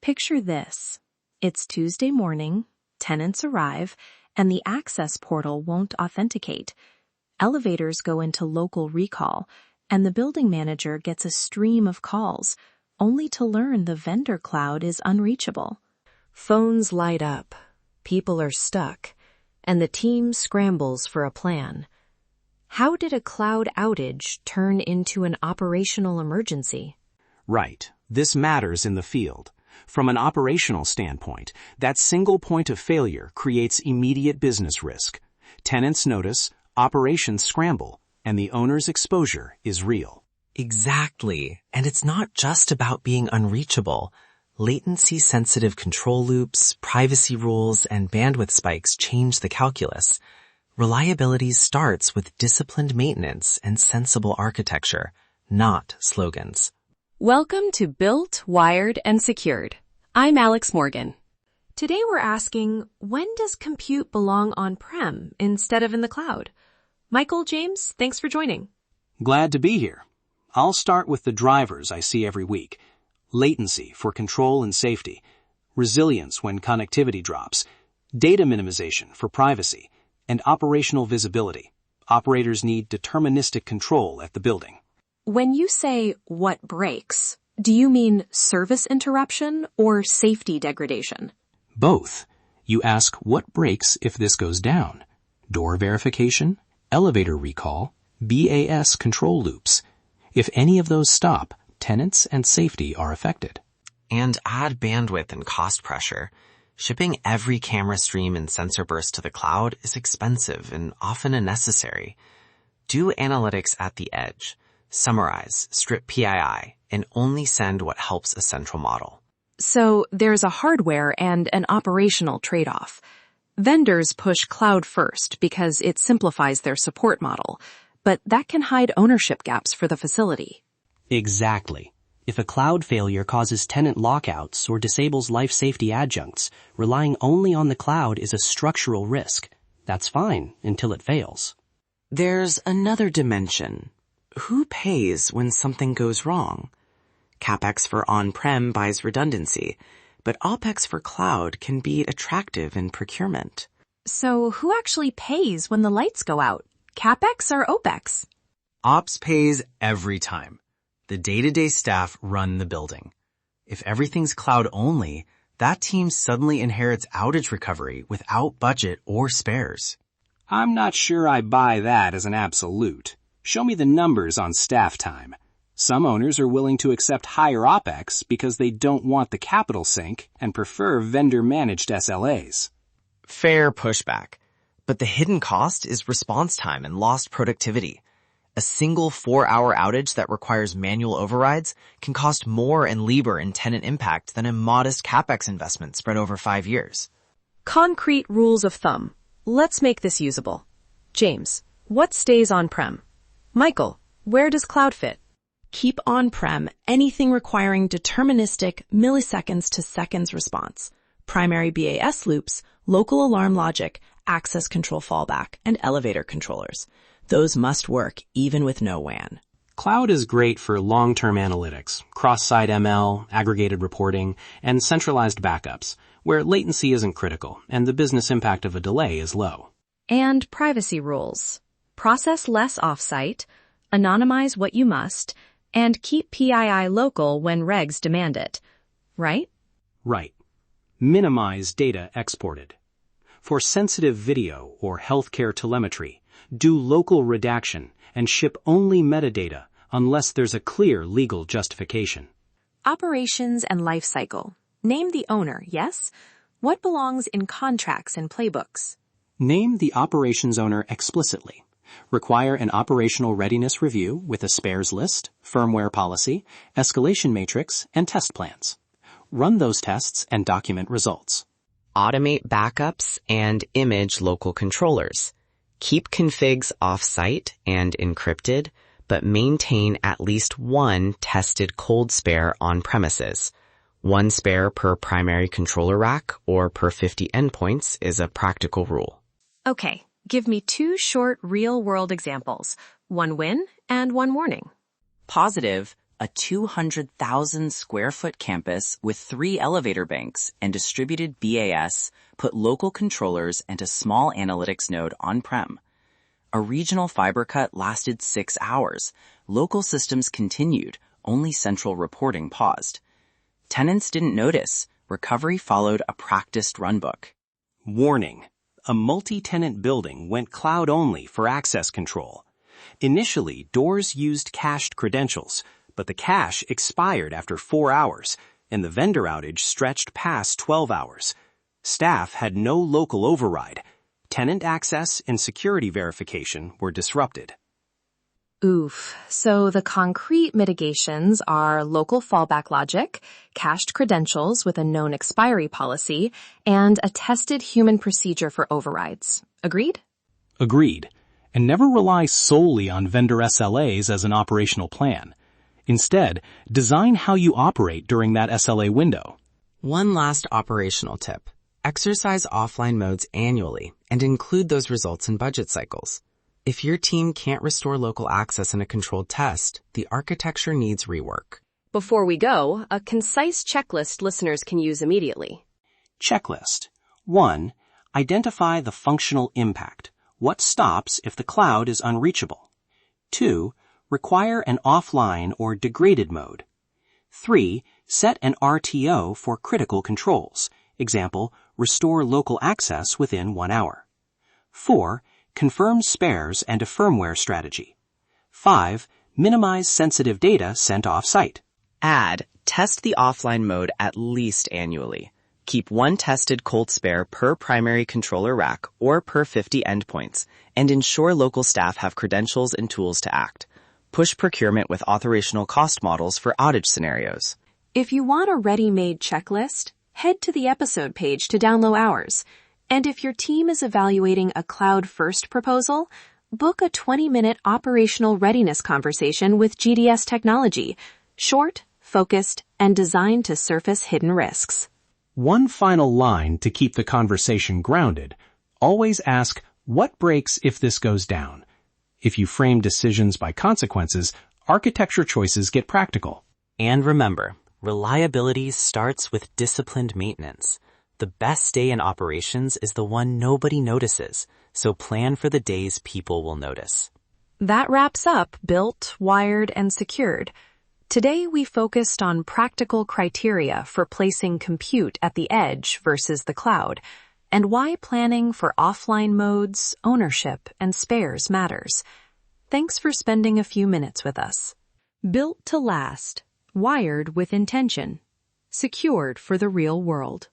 Picture this. It's Tuesday morning, tenants arrive, and the access portal won't authenticate. Elevators go into local recall, and the building manager gets a stream of calls, only to learn the vendor cloud is unreachable. Phones light up, people are stuck, and the team scrambles for a plan. How did a cloud outage turn into an operational emergency? Right. This matters in the field. From an operational standpoint, that single point of failure creates immediate business risk. Tenants notice, operations scramble, and the owner's exposure is real. Exactly. And it's not just about being unreachable. Latency-sensitive control loops, privacy rules, and bandwidth spikes change the calculus. Reliability starts with disciplined maintenance and sensible architecture, not slogans. Welcome to Built, Wired, and Secured. I'm Alex Morgan. Today we're asking, when does compute belong on-prem instead of in the cloud? Michael, James, thanks for joining. Glad to be here. I'll start with the drivers I see every week. Latency for control and safety, resilience when connectivity drops, data minimization for privacy, and operational visibility. Operators need deterministic control at the building. When you say what breaks, do you mean service interruption or safety degradation? Both. You ask what breaks if this goes down. Door verification, elevator recall, BAS control loops. If any of those stop, tenants and safety are affected. And add bandwidth and cost pressure. Shipping every camera stream and sensor burst to the cloud is expensive and often unnecessary. Do analytics at the edge. Summarize, strip PII, and only send what helps a central model. So there's a hardware and an operational trade-off. Vendors push cloud first because it simplifies their support model, but that can hide ownership gaps for the facility. Exactly. If a cloud failure causes tenant lockouts or disables life safety adjuncts, relying only on the cloud is a structural risk. That's fine until it fails. There's another dimension. Who pays when something goes wrong? CapEx for on-prem buys redundancy, but OpEx for cloud can be attractive in procurement. So who actually pays when the lights go out? CapEx or OpEx? Ops pays every time. The day-to-day staff run the building. If everything's cloud only, that team suddenly inherits outage recovery without budget or spares. I'm not sure I buy that as an absolute. Show me the numbers on staff time. Some owners are willing to accept higher OpEx because they don't want the capital sink and prefer vendor-managed SLAs. Fair pushback. But the hidden cost is response time and lost productivity. A single 4-hour outage that requires manual overrides can cost more in labor and tenant impact than a modest CapEx investment spread over 5 years. Concrete rules of thumb. Let's make this usable. James, what stays on-prem? Michael, where does cloud fit? Keep on-prem anything requiring deterministic milliseconds to seconds response, primary BAS loops, local alarm logic, access control fallback, and elevator controllers. Those must work even with no WAN. Cloud is great for long-term analytics, cross-site ML, aggregated reporting, and centralized backups, where latency isn't critical and the business impact of a delay is low. And privacy rules. Process less off-site, anonymize what you must, and keep PII local when regs demand it. Right? Right. Minimize data exported. For sensitive video or healthcare telemetry, do local redaction and ship only metadata unless there's a clear legal justification. Operations and life cycle. Name the owner, yes? What belongs in contracts and playbooks? Name the operations owner explicitly. Require an operational readiness review with a spares list, firmware policy, escalation matrix, and test plans. Run those tests and document results. Automate backups and image local controllers. Keep configs off-site and encrypted, but maintain at least one tested cold spare on premises. One spare per primary controller rack or per 50 endpoints is a practical rule. Okay, give me 2 short real-world examples, one win and one warning. Positive, a 200,000 square foot campus with 3 elevator banks and distributed BAS put local controllers and a small analytics node on Prem. A regional fiber cut lasted 6 hours. Local systems continued, only central reporting paused. Tenants didn't notice. Recovery followed a practiced runbook. Warning. A multi-tenant building went cloud-only for access control. Initially, doors used cached credentials, but the cache expired after 4 hours, and the vendor outage stretched past 12 hours. Staff had no local override. Tenant access and security verification were disrupted. Oof. So the concrete mitigations are local fallback logic, cached credentials with a known expiry policy, and a tested human procedure for overrides. Agreed? Agreed. And never rely solely on vendor SLAs as an operational plan. Instead, design how you operate during that SLA window. One last operational tip. Exercise offline modes annually and include those results in budget cycles. If your team can't restore local access in a controlled test, the architecture needs rework. Before we go, a concise checklist listeners can use immediately. Checklist. 1. Identify the functional impact. What stops if the cloud is unreachable? 2. Require an offline or degraded mode. 3. Set an RTO for critical controls. Example, restore local access within 1 hour. 4. Confirm spares and a firmware strategy. 5. Minimize sensitive data sent off-site. Add, test the offline mode at least annually. Keep one tested cold spare per primary controller rack or per 50 endpoints, and ensure local staff have credentials and tools to act. Push procurement with authorizational cost models for outage scenarios. If you want a ready-made checklist, head to the episode page to download ours. And if your team is evaluating a cloud-first proposal, book a 20-minute operational readiness conversation with GDS Technology. Short, focused, and designed to surface hidden risks. One final line to keep the conversation grounded. Always ask, what breaks if this goes down? If you frame decisions by consequences, architecture choices get practical. And remember, reliability starts with disciplined maintenance. The best day in operations is the one nobody notices, so plan for the days people will notice. That wraps up Built, Wired, and Secured. Today we focused on practical criteria for placing compute at the edge versus the cloud, and why planning for offline modes, ownership, and spares matters. Thanks for spending a few minutes with us. Built to last, wired with intention, secured for the real world.